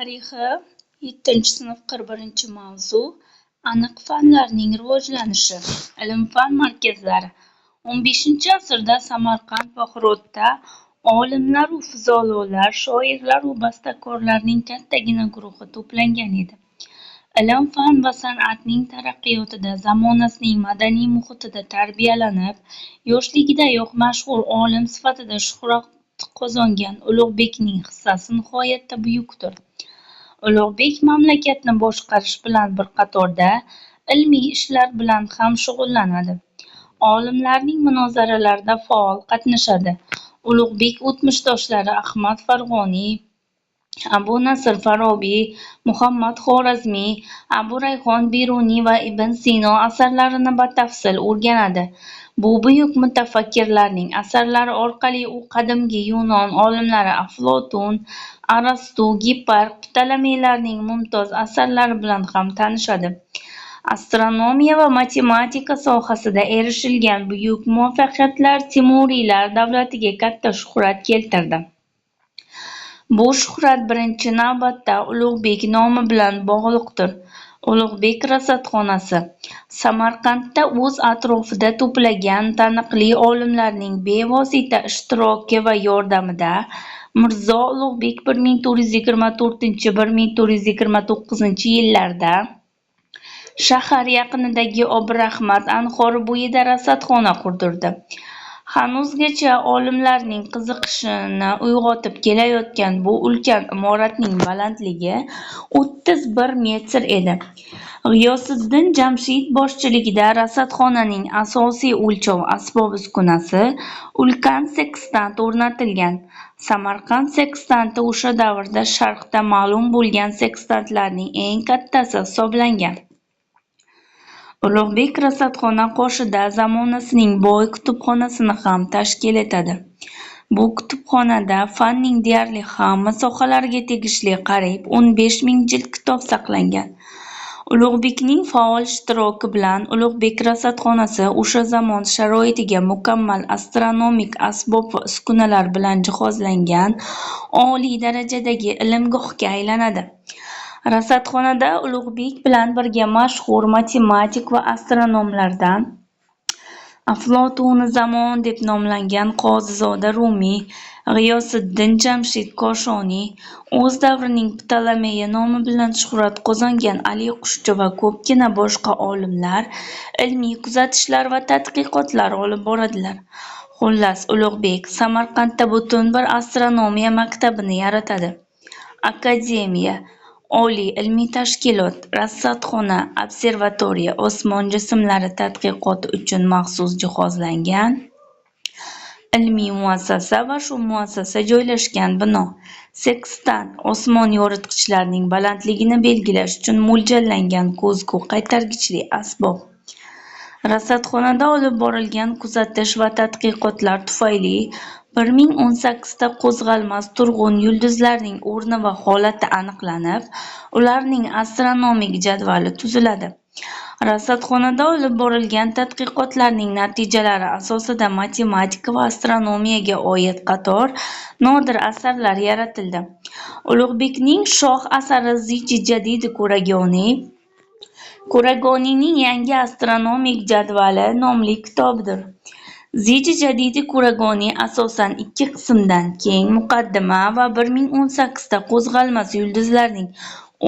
Tarixi 7-sinf 41-mavzu. Aniq fanlarning rivojlanishi. Ilm-fan markazlari. 15-asrda Samarqand va Hirotda olimlar u fuzolovlar, shoirlar u bastakorlarning kattagina guruhi to'plangan edi. Ilm-fan va san'atning taraqqiyotida, zamonasining madaniy muhitida tarbiyalanib, yoshligidayoq mashhur olim sifatida shuhrat qozongan Ulug'bekning hissasi nihoyatda buyukdir. Ulug'bek mamlakatni boshqarish bilan bir qatorda ilmiy ishlar bilan ham shug'ullanadi. Olimlarning munozaralarida faol qatnashadi. Ulug'bek o'tmishdoshlari Ahmad Farg'oniy, Abu Nasr Farobiy, Muhammad Xorazmiy, Abu Rayhon Beruniy va Ibn Sino asarlarini batafsil o'rganadi. Bu buyuk mutafakkirlarning asarlari orqali u qadimgi Yunon olimlari Aflotun, Arastu, Gippar, Ptolemeylarning mumtoz asarlari bilan ham tanishadi. Astronomiya va matematika sohasida erishilgan buyuk muvaffaqiyatlar Temuriylar davlatiga katta shuhrat keltirdi. Bu shuhrat birinchi navbatda Ulug'bek nomi bilan bog'liqdir. Ulug'bek rasadxonasi Samarqandda o'z atrofida to'plagan taniqli olimlarning bevosita ishtiroki va yordamida Mirzo Ulug'bek 1424-1429-yillarda shahar yaqinidagi Obirahmat anhori bo'yida rasadxona qurdirdi. Hanuzgacha olimlarning qiziqishini uyg'otib kelayotgan bu ulkan imoratning balandligi 31 metr edi. G'iyosiddin Jamshid boshchiligida rasadxonaning asosiy o'lchov asbob-uskunasi ulkan sekstant o'rnatilgan. Samarqand sekstanti o'sha davrda Sharqda ma'lum bo'lgan sekstantlarning eng kattasi hisoblangan. Ulug'bek rasadxona qoshida zamonasining boy kutubxonasini ham tashkil etadi. Bu kutubxonada fanning deyarli hamma sohalariga tegishli qariyb 15 ming jild kitob saqlangan. Ulug'bekning faol ishtiroki bilan Ulug'bek rasadxonasi o'sha zamon sharoitiga mukammal astronomik asbob va uskunalar bilan jihozlangan oliy darajadagi ilmgohga aylanadi. Rasadxonada Ulug'bek bilan birga mashhur matematik va astronomlardan Aflotuni zamon deb nomlangan Qozizoda Rumiy, G'iyosiddin Jamshid Koshoniy, o'z davrining Ptolemeyi nomi bilan shuhrat qozongan Ali Qushchi va ko'pgina boshqa olimlar ilmiy kuzatishlar va tadqiqotlar olib boradilar. Xullas, Ulug'bek Samarqandda butun bir astronomiya maktabini yaratadi. Akademiya, oliy ilmiy tashkilot, rasadxona, observatoriya, osmon jismlari tadqiqoti uchun maxsus jihozlangan ilmiy muassasa va shu muassasa joylashgan bino. Sekstant osmon yoritgichlarining balandligini belgilash uchun mo'ljallangan ko'zgu qaytargichli asbob. Rasadxonada olib borilgan kuzatish va tadqiqotlar tufayli 1018 ta qo'zg'almas turg'un yulduzlarning o'rni va holati aniqlanib, ularning astronomik jadvali tuziladi. Rasadxonada olib borilgan tadqiqotlarning natijalari asosida matematika va astronomiyaga oid qator nodir asarlar yaratildi. Ulug'bekning shoh asari Ziji Jadidi Kuragoniyning yangi astronomik jadvali nomli kitobidir. Ziji Jadidi Kuragoniy asosan ikki qismdan keng muqaddima va 1018 ta qo'zg'almas yulduzlarning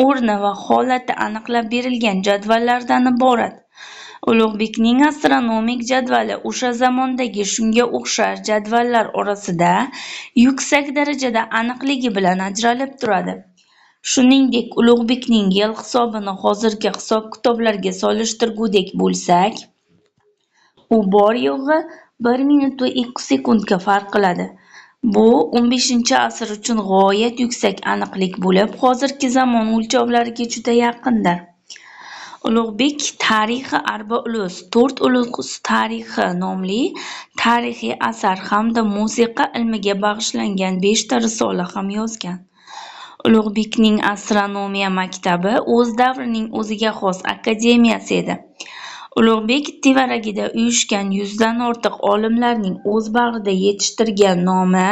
o'rni va holati aniqlab berilgan jadvallardan iborat. Ulug'bekning astronomik jadvali o'sha zamondagi shunga o'xshash jadvallar orasida yuksak darajada aniqligi bilan ajralib turadi. Shuningdek, Ulug'bekning yil hisobini hozirgi hisob-kitoblarga solishtirgudek bo'lsak, u bor yo'g'i 1 minut va 2 sekundga farq qiladi. Bu 15-asr uchun g'oyat yuksak aniqlik bo'lib, hozirgi zamon o'lchovlariga juda yaqindir. Ulug'bek tarixi Arba ulus, 4 ulus tarixi nomli tarixiy asar hamda musiqa ilmiga bag'ishlangan 5 ta risola ham yozgan. Ulug'bekning astronomiya maktabi o'z davrining o'ziga xos akademiyasi edi. Ulug'bek tevaragida uyushgan 100 dan ortiq olimlarning o'z bag'rida yetishtirgan nomi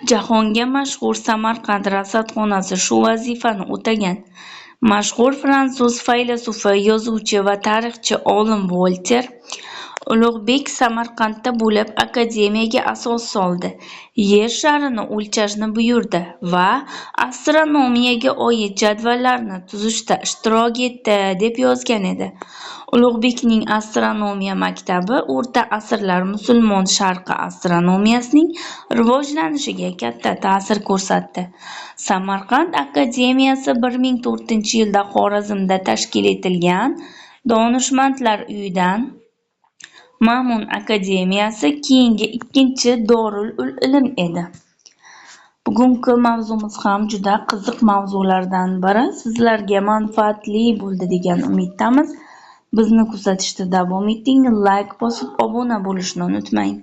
Jahonga mashhur Samarqand rasadxonasi shu vazifani o'tagan. Mashhur fransuz faylasufi, yozuvchi va tarixchi olim Volter Ulug'bek Samarqandda bo'lib akademiyaga asos soldi, yer sharini o'lchashni buyurdi va astronomiyaga oid jadvallarni tuzishda ishtirok etdi deb yozgan edi. Ulug'bekning astronomiya maktabi o'rta asrlar musulmon sharqi astronomiyasining rivojlanishiga katta ta'sir ko'rsatdi. Samarqand akademiyasi 1004-yilda Xorazmda tashkil etilgan donishmandlar uyidan Ma'mun akademiyasi keyingi ikkinchi Dorul ilm edi. Bugungi mavzumiz ham juda qiziq mavzulardan biri. Sizlarga manfaatli bo'ldi degan umiddamiz. Bizni kuzatishda davom eting, like bosib obuna bo'lishni unutmang.